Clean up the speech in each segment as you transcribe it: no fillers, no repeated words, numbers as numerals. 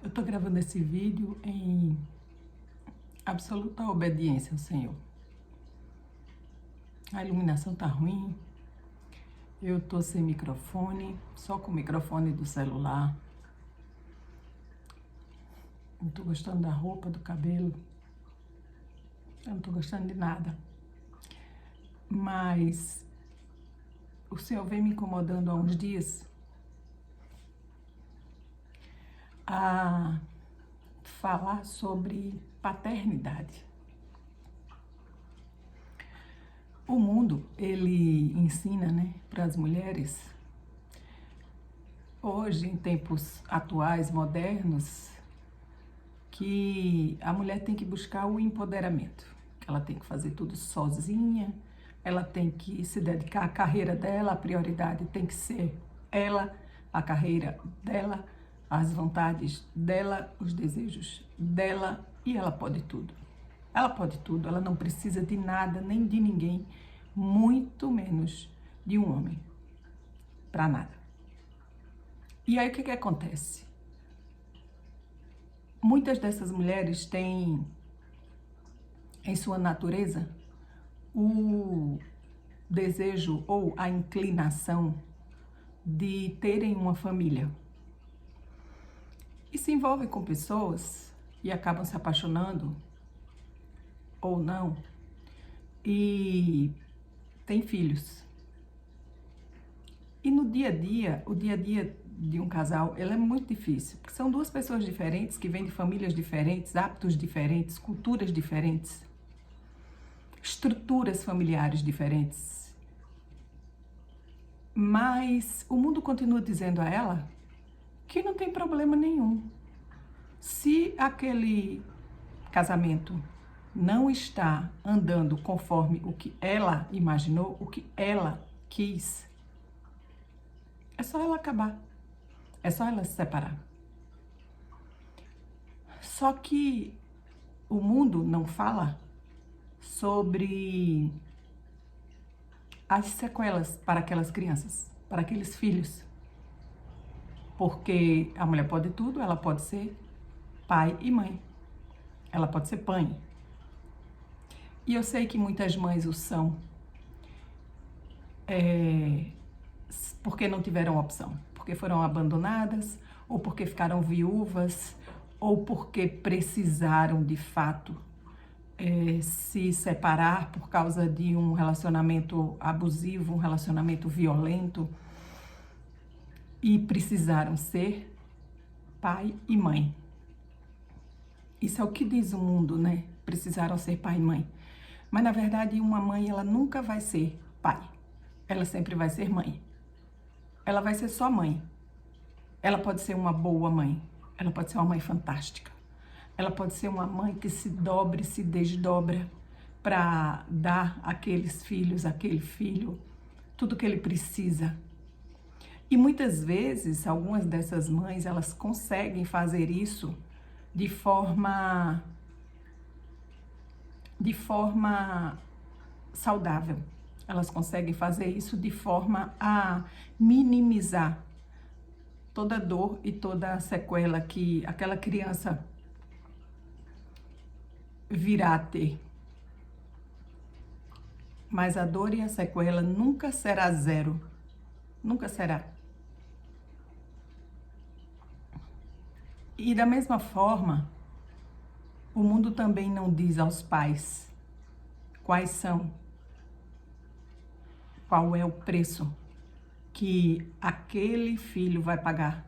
Eu tô gravando esse vídeo em absoluta obediência ao Senhor. A iluminação tá ruim, eu tô sem microfone, só com o microfone do celular. Não tô gostando da roupa, do cabelo, eu não tô gostando de nada. Mas o Senhor vem me incomodando há uns dias a falar sobre paternidade. O mundo, ele ensina, para as mulheres, hoje, em tempos atuais, modernos, que a mulher tem que buscar o empoderamento. Ela tem que fazer tudo sozinha, ela tem que se dedicar à carreira dela, a prioridade tem que ser ela, a carreira dela, as vontades dela, os desejos dela, e ela pode tudo. Ela pode tudo, ela não precisa de nada, nem de ninguém, muito menos de um homem, para nada. E aí o que acontece? Muitas dessas mulheres têm em sua natureza o desejo ou a inclinação de terem uma família. E se envolvem com pessoas e acabam se apaixonando ou não, e têm filhos. E no dia a dia, o dia a dia de um casal, ele é muito difícil, porque são duas pessoas diferentes, que vêm de famílias diferentes, hábitos diferentes, culturas diferentes, estruturas familiares diferentes. Mas o mundo continua dizendo a ela que não tem problema nenhum. Se aquele casamento não está andando conforme o que ela imaginou, o que ela quis, é só ela acabar. É só ela se separar. Só que o mundo não fala sobre as sequelas para aquelas crianças, para aqueles filhos. Porque a mulher pode tudo, ela pode ser pai e mãe. Ela pode ser mãe. E eu sei que muitas mães o são, porque não tiveram opção, porque foram abandonadas, ou porque ficaram viúvas, ou porque precisaram de fato se separar por causa de um relacionamento abusivo, um relacionamento violento, e precisaram ser pai e mãe. Isso é o que diz o mundo, Precisaram ser pai e mãe. Mas, na verdade, uma mãe, ela nunca vai ser pai. Ela sempre vai ser mãe. Ela vai ser só mãe. Ela pode ser uma boa mãe. Ela pode ser uma mãe fantástica. Ela pode ser uma mãe que se dobre, se desdobra para dar àqueles filhos, àquele filho, tudo que ele precisa. E muitas vezes, algumas dessas mães, elas conseguem fazer isso de forma saudável. Elas conseguem fazer isso de forma a minimizar toda a dor e toda a sequela que aquela criança virá a ter. Mas a dor e a sequela nunca será zero. Nunca será. E da mesma forma, o mundo também não diz aos pais qual é o preço que aquele filho vai pagar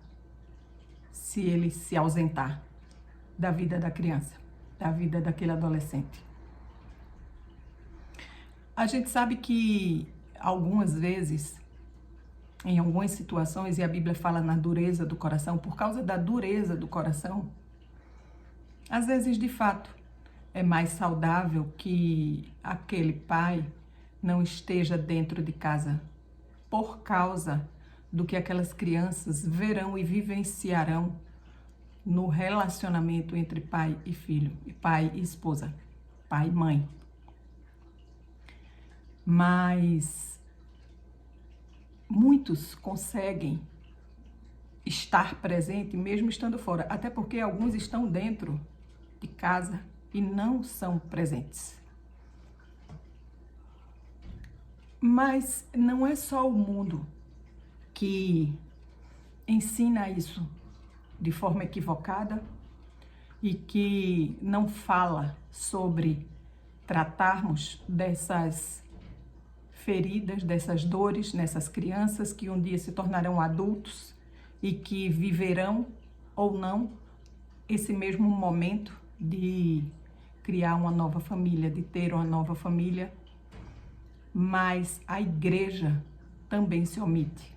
se ele se ausentar da vida da criança, da vida daquele adolescente. A gente sabe que algumas vezes, em algumas situações, e a Bíblia fala na dureza do coração, por causa da dureza do coração, às vezes, de fato, é mais saudável que aquele pai não esteja dentro de casa por causa do que aquelas crianças verão e vivenciarão no relacionamento entre pai e filho, e pai e esposa, pai e mãe. Mas muitos conseguem estar presente mesmo estando fora, até porque alguns estão dentro de casa e não são presentes. Mas não é só o mundo que ensina isso de forma equivocada e que não fala sobre tratarmos dessas feridas, dessas dores nessas crianças que um dia se tornarão adultos e que viverão ou não esse mesmo momento de criar uma nova família, de ter uma nova família. Mas a igreja também se omite.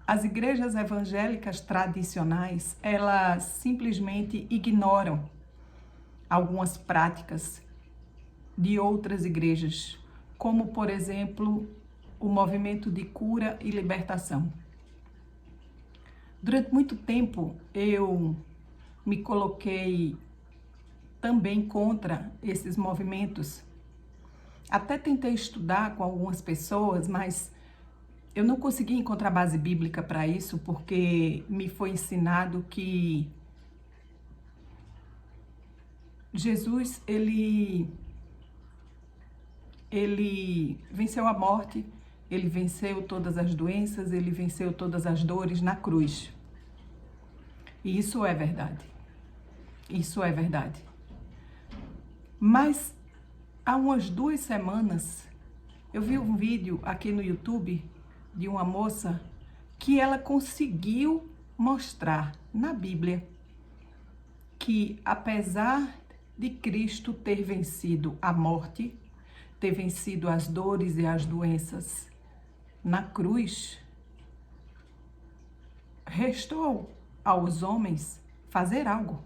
As igrejas evangélicas tradicionais, elas simplesmente ignoram algumas práticas de outras igrejas, como, por exemplo, o movimento de cura e libertação. Durante muito tempo, eu me coloquei também contra esses movimentos. Até tentei estudar com algumas pessoas, mas eu não consegui encontrar base bíblica para isso, porque me foi ensinado que Jesus, ele venceu a morte, ele venceu todas as doenças, ele venceu todas as dores na cruz. E isso é verdade. Isso é verdade. Mas há umas 2 semanas, eu vi um vídeo aqui no YouTube de uma moça que ela conseguiu mostrar na Bíblia que, apesar de Cristo ter vencido a morte, ter vencido as dores e as doenças na cruz, restou aos homens fazer algo.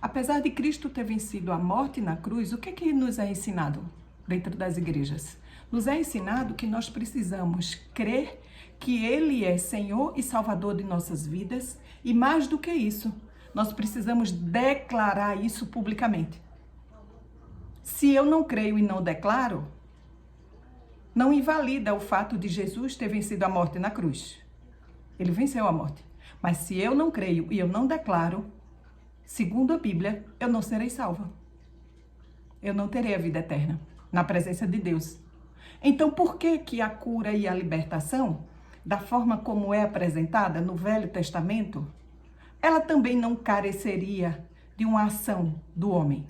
Apesar de Cristo ter vencido a morte na cruz, o que nos é ensinado dentro das igrejas? Nos é ensinado que nós precisamos crer que Ele é Senhor e Salvador de nossas vidas, e mais do que isso, nós precisamos declarar isso publicamente. Se eu não creio e não declaro, não invalida o fato de Jesus ter vencido a morte na cruz. Ele venceu a morte. Mas se eu não creio e eu não declaro, segundo a Bíblia, eu não serei salva. Eu não terei a vida eterna na presença de Deus. Então, por que a cura e a libertação, da forma como é apresentada no Velho Testamento, ela também não careceria de uma ação do homem?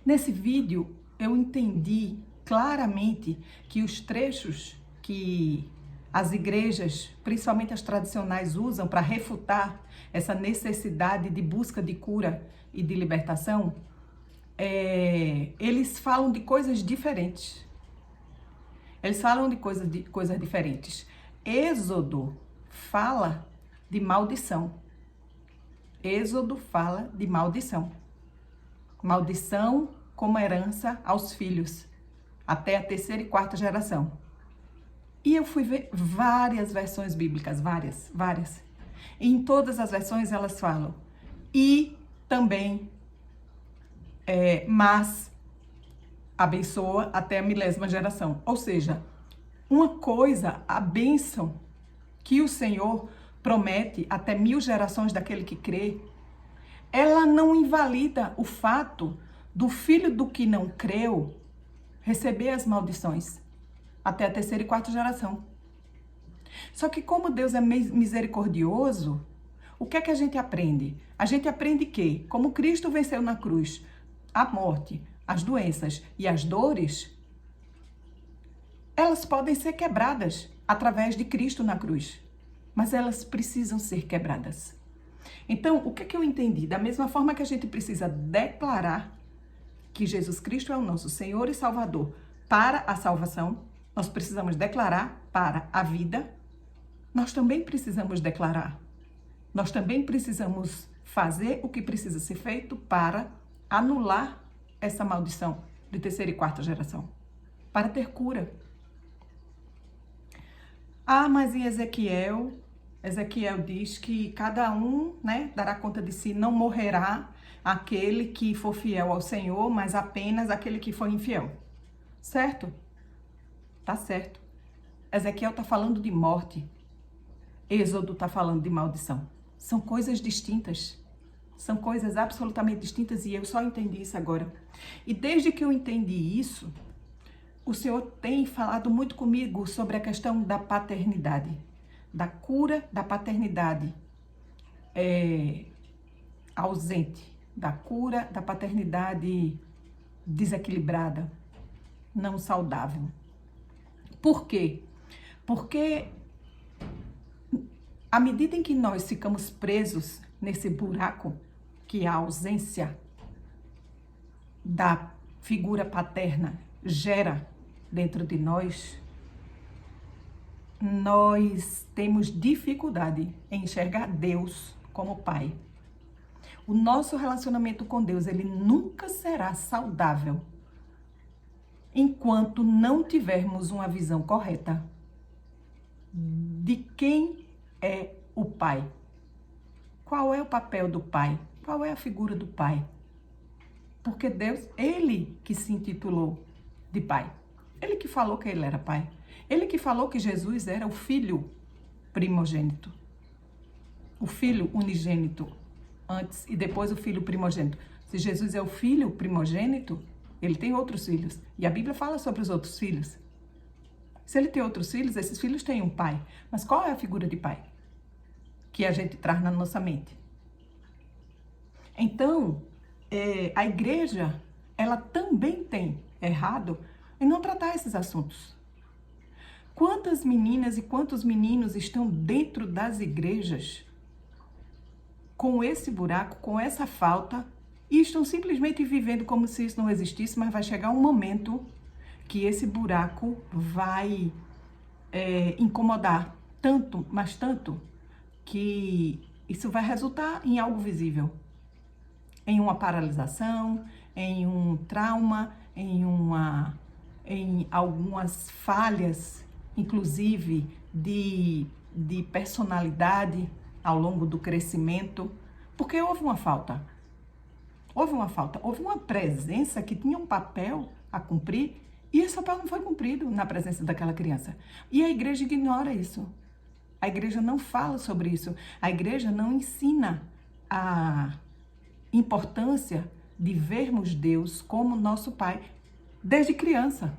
Nesse vídeo, eu entendi claramente que os trechos que as igrejas, principalmente as tradicionais, usam para refutar essa necessidade de busca de cura e de libertação, eles falam de coisas diferentes. Eles falam de coisas diferentes. Êxodo fala de maldição. Êxodo fala de maldição. Maldição como herança aos filhos, até a 3ª e 4ª geração. E eu fui ver várias versões bíblicas, várias. E em todas as versões elas falam. E também, mas abençoa até a 1000ª geração. Ou seja, uma coisa, a bênção que o Senhor promete até 1000 gerações daquele que crê, ela não invalida o fato do filho do que não creu receber as maldições até a 3ª e 4ª geração. Só que como Deus é misericordioso, o que é que a gente aprende? A gente aprende que, como Cristo venceu na cruz a morte, as doenças e as dores, elas podem ser quebradas através de Cristo na cruz, mas elas precisam ser quebradas. Então, o que é que eu entendi? Da mesma forma que a gente precisa declarar que Jesus Cristo é o nosso Senhor e Salvador para a salvação, nós precisamos declarar para a vida, nós também precisamos declarar. Nós também precisamos fazer o que precisa ser feito para anular essa maldição de 3ª e 4ª geração, para ter cura. Ah, mas em Ezequiel diz que cada um, dará conta de si, não morrerá aquele que for fiel ao Senhor, mas apenas aquele que for infiel. Certo? Tá certo. Ezequiel está falando de morte. Êxodo está falando de maldição. São coisas distintas. São coisas absolutamente distintas e eu só entendi isso agora. E desde que eu entendi isso, o Senhor tem falado muito comigo sobre a questão da paternidade, da cura da paternidade ausente, da cura da paternidade desequilibrada, não saudável. Por quê? Porque à medida em que nós ficamos presos nesse buraco, que a ausência da figura paterna gera dentro de nós, nós temos dificuldade em enxergar Deus como Pai. O nosso relacionamento com Deus, ele nunca será saudável enquanto não tivermos uma visão correta de quem é o Pai. Qual é o papel do Pai? Qual é a figura do Pai? Porque Deus, ele que se intitulou de Pai. Ele que falou que ele era Pai. Ele que falou que Jesus era o Filho primogênito. O Filho unigênito antes e depois o Filho primogênito. Se Jesus é o Filho primogênito, ele tem outros filhos. E a Bíblia fala sobre os outros filhos. Se ele tem outros filhos, esses filhos têm um pai. Mas qual é a figura de pai que a gente traz na nossa mente? Então, a igreja, ela também tem errado em não tratar esses assuntos. Quantas meninas e quantos meninos estão dentro das igrejas com esse buraco, com essa falta, e estão simplesmente vivendo como se isso não existisse, mas vai chegar um momento que esse buraco vai incomodar tanto, mas tanto, que isso vai resultar em algo visível. Em uma paralisação, em um trauma, em algumas falhas, inclusive de personalidade ao longo do crescimento, porque houve uma falta. Houve uma presença que tinha um papel a cumprir e esse papel não foi cumprido na presença daquela criança. E a igreja ignora isso. A igreja não fala sobre isso. A igreja não ensina a importância de vermos Deus como nosso Pai desde criança.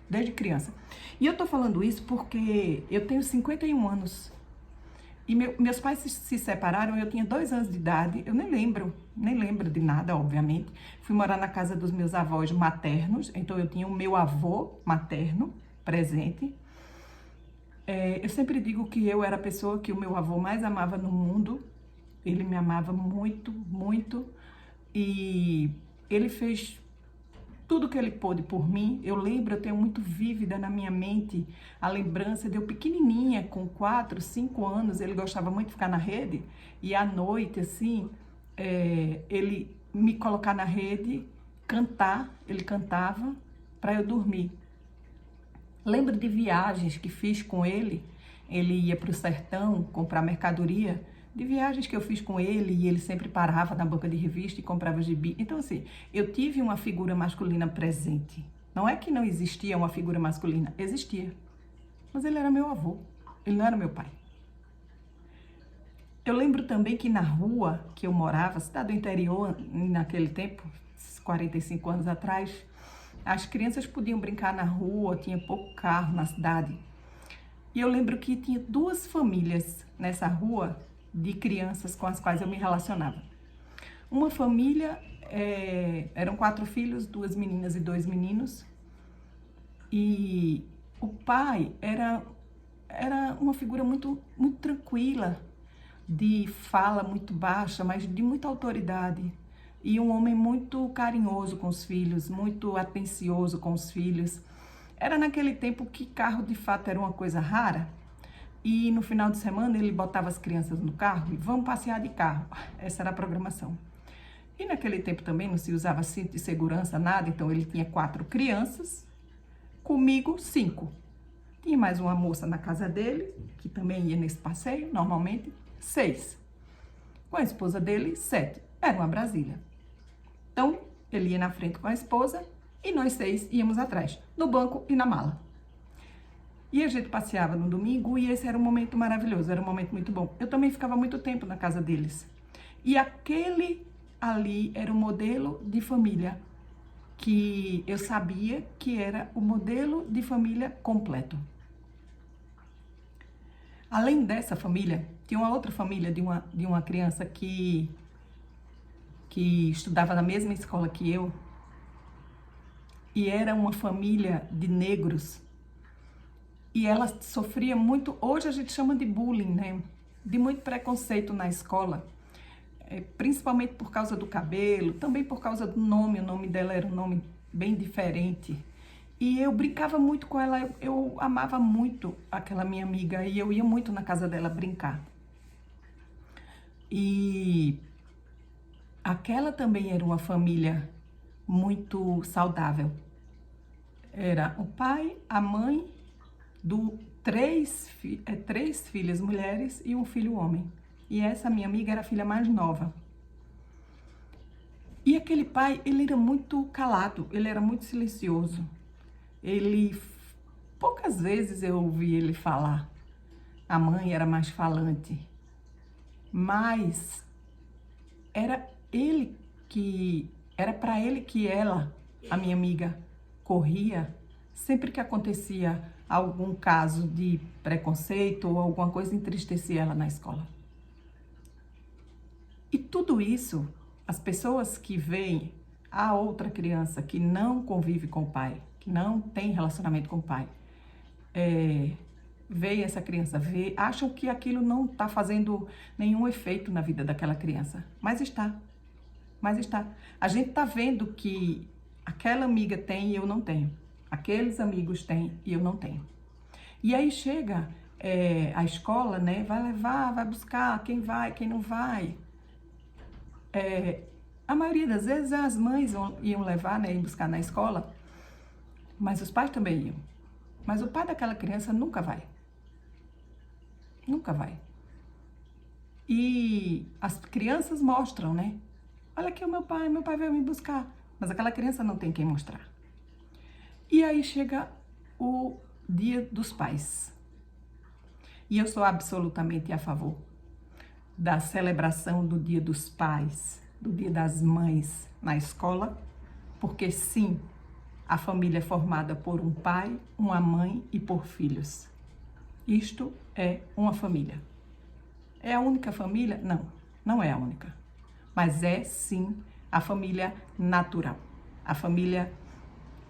Desde criança. E eu tô falando isso porque eu tenho 51 anos. E meus pais se separaram, eu tinha 2 anos de idade, eu nem lembro de nada, obviamente. Fui morar na casa dos meus avós maternos, então eu tinha o meu avô materno presente. Eu sempre digo que eu era a pessoa que o meu avô mais amava no mundo. Ele me amava muito, muito. E ele fez tudo que ele pôde por mim. Eu tenho muito vívida na minha mente a lembrança de eu pequenininha, com 4, 5 anos, ele gostava muito de ficar na rede, e à noite, assim, ele me colocar na rede, ele cantava para eu dormir. Lembro de viagens que fiz com ele ia para o sertão comprar mercadoria, de viagens que eu fiz com ele, e ele sempre parava na banca de revista e comprava gibi. Então, assim, eu tive uma figura masculina presente. Não é que não existia uma figura masculina, existia. Mas ele era meu avô, ele não era meu pai. Eu lembro também que na rua que eu morava, cidade do interior, naquele tempo, 45 anos atrás, as crianças podiam brincar na rua, tinha pouco carro na cidade. E eu lembro que tinha 2 famílias nessa rua de crianças com as quais eu me relacionava. Uma família, eram 4 filhos, 2 meninas e 2 meninos. E o pai era uma figura muito, muito tranquila, de fala muito baixa, mas de muita autoridade. E um homem muito carinhoso com os filhos, muito atencioso com os filhos. Era naquele tempo que carro de fato era uma coisa rara. E no final de semana ele botava as crianças no carro e vamos passear de carro. Essa era a programação. E naquele tempo também não se usava cinto de segurança, nada. Então ele tinha 4 crianças, comigo 5. Tinha mais uma moça na casa dele, que também ia nesse passeio, normalmente, 6. Com a esposa dele, 7. Era uma Brasília. Então ele ia na frente com a esposa e nós 6 íamos atrás, no banco e na mala. E a gente passeava no domingo e esse era um momento maravilhoso, era um momento muito bom. Eu também ficava muito tempo na casa deles. E aquele ali era o modelo de família que eu sabia que era o modelo de família completo. Além dessa família, tinha uma outra família de uma criança que estudava na mesma escola que eu, e era uma família de negros, e ela sofria muito, hoje a gente chama de bullying, né? De muito preconceito na escola, principalmente por causa do cabelo, também por causa do nome, o nome dela era um nome bem diferente. E eu brincava muito com ela, eu amava muito aquela minha amiga e eu ia muito na casa dela brincar. E aquela também era uma família muito saudável. Era o pai, a mãe, três filhas mulheres e um filho homem. E essa minha amiga era a filha mais nova. E aquele pai, ele era muito calado, ele era muito silencioso. Poucas vezes eu ouvi ele falar. A mãe era mais falante. Mas era para ele que ela, a minha amiga, corria sempre que acontecia algum caso de preconceito ou alguma coisa entristecia ela na escola. E tudo isso, as pessoas que veem a outra criança que não convive com o pai, que não tem relacionamento com o pai, veem essa criança, acham que aquilo não está fazendo nenhum efeito na vida daquela criança. Mas está. A gente está vendo que aquela amiga tem e eu não tenho. Aqueles amigos têm e eu não tenho. E aí chega a escola, né? Vai levar, vai buscar, quem vai, quem não vai. A maioria das vezes as mães iam levar, né? Iam buscar na escola. Mas os pais também iam. Mas o pai daquela criança nunca vai. Nunca vai. E as crianças mostram, né? Olha aqui o meu pai veio me buscar. Mas aquela criança não tem quem mostrar. E aí chega o Dia dos Pais. E eu sou absolutamente a favor da celebração do Dia dos Pais, do Dia das Mães na escola, porque sim, a família é formada por um pai, uma mãe e por filhos. Isto é uma família. É a única família? Não, não é a única. Mas é sim a família natural, a família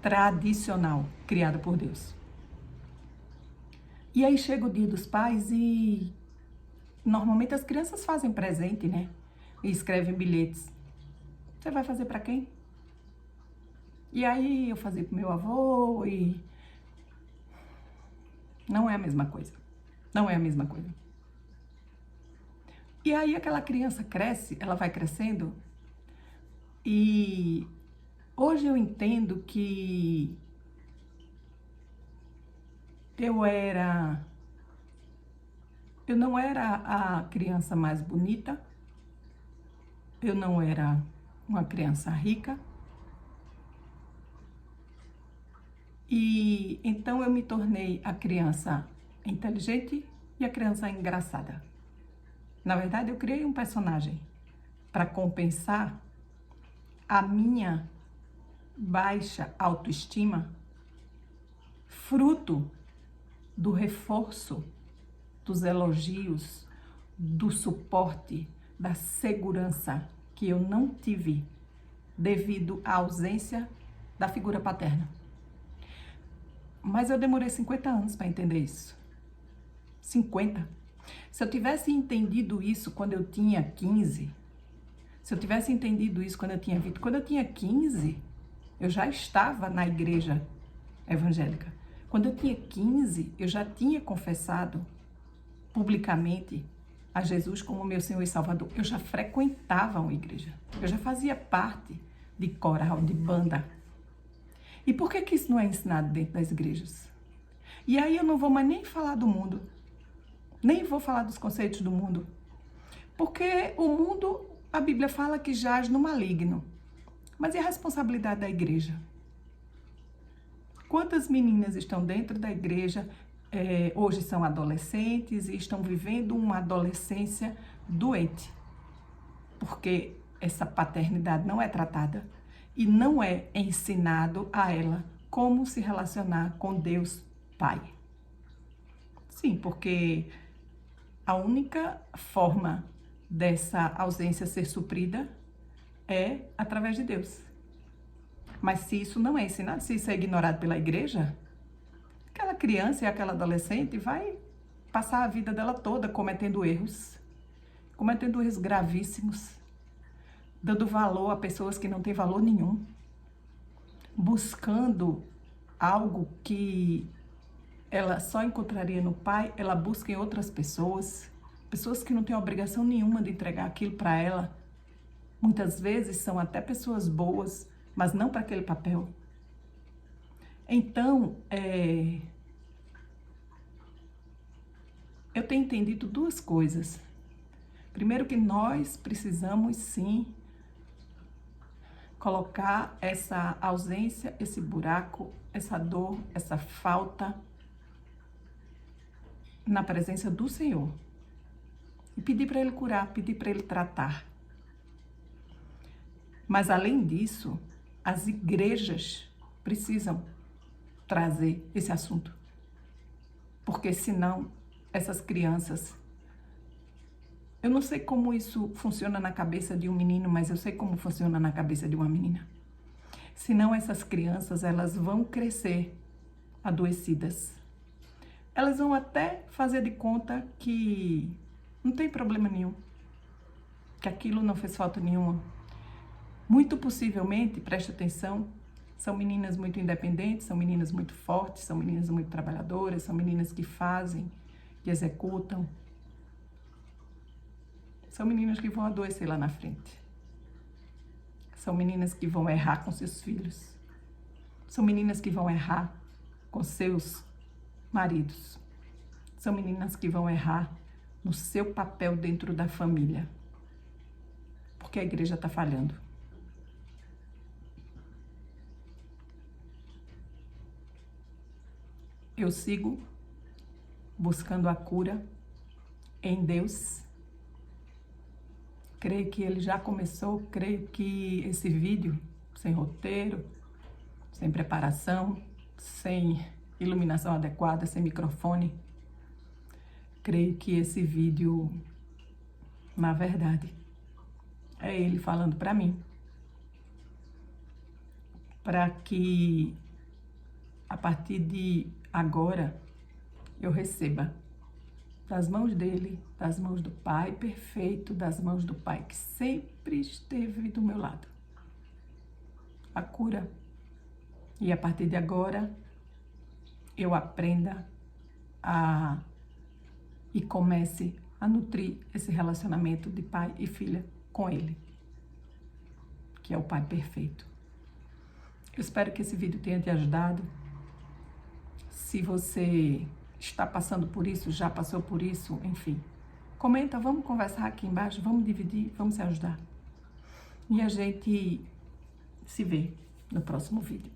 tradicional, criada por Deus. E aí chega o Dia dos Pais e normalmente as crianças fazem presente, né? E escrevem bilhetes. Você vai fazer para quem? E aí eu fazia pro meu avô e não é a mesma coisa. Não é a mesma coisa. E aí aquela criança cresce, ela vai crescendo e hoje eu entendo que eu não era a criança mais bonita, eu não era uma criança rica, e então eu me tornei a criança inteligente e a criança engraçada. Na verdade, eu criei um personagem para compensar a minha baixa autoestima, fruto do reforço, dos elogios, do suporte, da segurança que eu não tive devido à ausência da figura paterna. Mas eu demorei 50 anos para entender isso. 50. Se eu tivesse entendido isso quando eu tinha 15, se eu tivesse entendido isso quando eu tinha 20, quando eu tinha 15, eu já estava na igreja evangélica. Quando eu tinha 15, eu já tinha confessado publicamente a Jesus como meu Senhor e Salvador. Eu já frequentava uma igreja. Eu já fazia parte de coral, de banda. E por que isso não é ensinado dentro das igrejas? E aí eu não vou mais nem falar do mundo. Nem vou falar dos conceitos do mundo. Porque o mundo, a Bíblia fala que jaz no maligno. Mas e a responsabilidade da igreja? Quantas meninas estão dentro da igreja hoje são adolescentes e estão vivendo uma adolescência doente, porque essa paternidade não é tratada e não é ensinado a ela como se relacionar com Deus Pai. Sim, porque a única forma dessa ausência ser suprida é através de Deus. Mas se isso não é ensinado, se isso é ignorado pela igreja, aquela criança e aquela adolescente vai passar a vida dela toda cometendo erros gravíssimos, dando valor a pessoas que não têm valor nenhum, buscando algo que ela só encontraria no pai, ela busca em outras pessoas que não têm obrigação nenhuma de entregar aquilo para ela. Muitas vezes são até pessoas boas, mas não para aquele papel. Então, eu tenho entendido duas coisas. Primeiro, que nós precisamos sim colocar essa ausência, esse buraco, essa dor, essa falta na presença do Senhor e pedir para Ele curar, pedir para Ele tratar. Mas além disso, as igrejas precisam trazer esse assunto, porque senão essas crianças, eu não sei como isso funciona na cabeça de um menino, mas eu sei como funciona na cabeça de uma menina. Senão essas crianças, elas vão crescer adoecidas. Elas vão até fazer de conta que não tem problema nenhum, que aquilo não fez falta nenhuma. Muito possivelmente, preste atenção, são meninas muito independentes, são meninas muito fortes, são meninas muito trabalhadoras, são meninas que fazem, que executam. São meninas que vão adoecer lá na frente. São meninas que vão errar com seus filhos. São meninas que vão errar com seus maridos. São meninas que vão errar no seu papel dentro da família. Porque a igreja está falhando. Eu sigo buscando a cura em Deus. Creio que ele já começou, creio que esse vídeo, sem roteiro, sem preparação, sem iluminação adequada, sem microfone, creio que esse vídeo, na verdade, é ele falando para mim, para que a partir de agora eu receba das mãos dele, das mãos do Pai perfeito, das mãos do Pai que sempre esteve do meu lado, a cura. E a partir de agora eu aprenda e comece a nutrir esse relacionamento de pai e filha com ele, que é o Pai perfeito. Eu espero que esse vídeo tenha te ajudado. Se você está passando por isso, já passou por isso, enfim, comenta, vamos conversar aqui embaixo, vamos dividir, vamos se ajudar. E a gente se vê no próximo vídeo.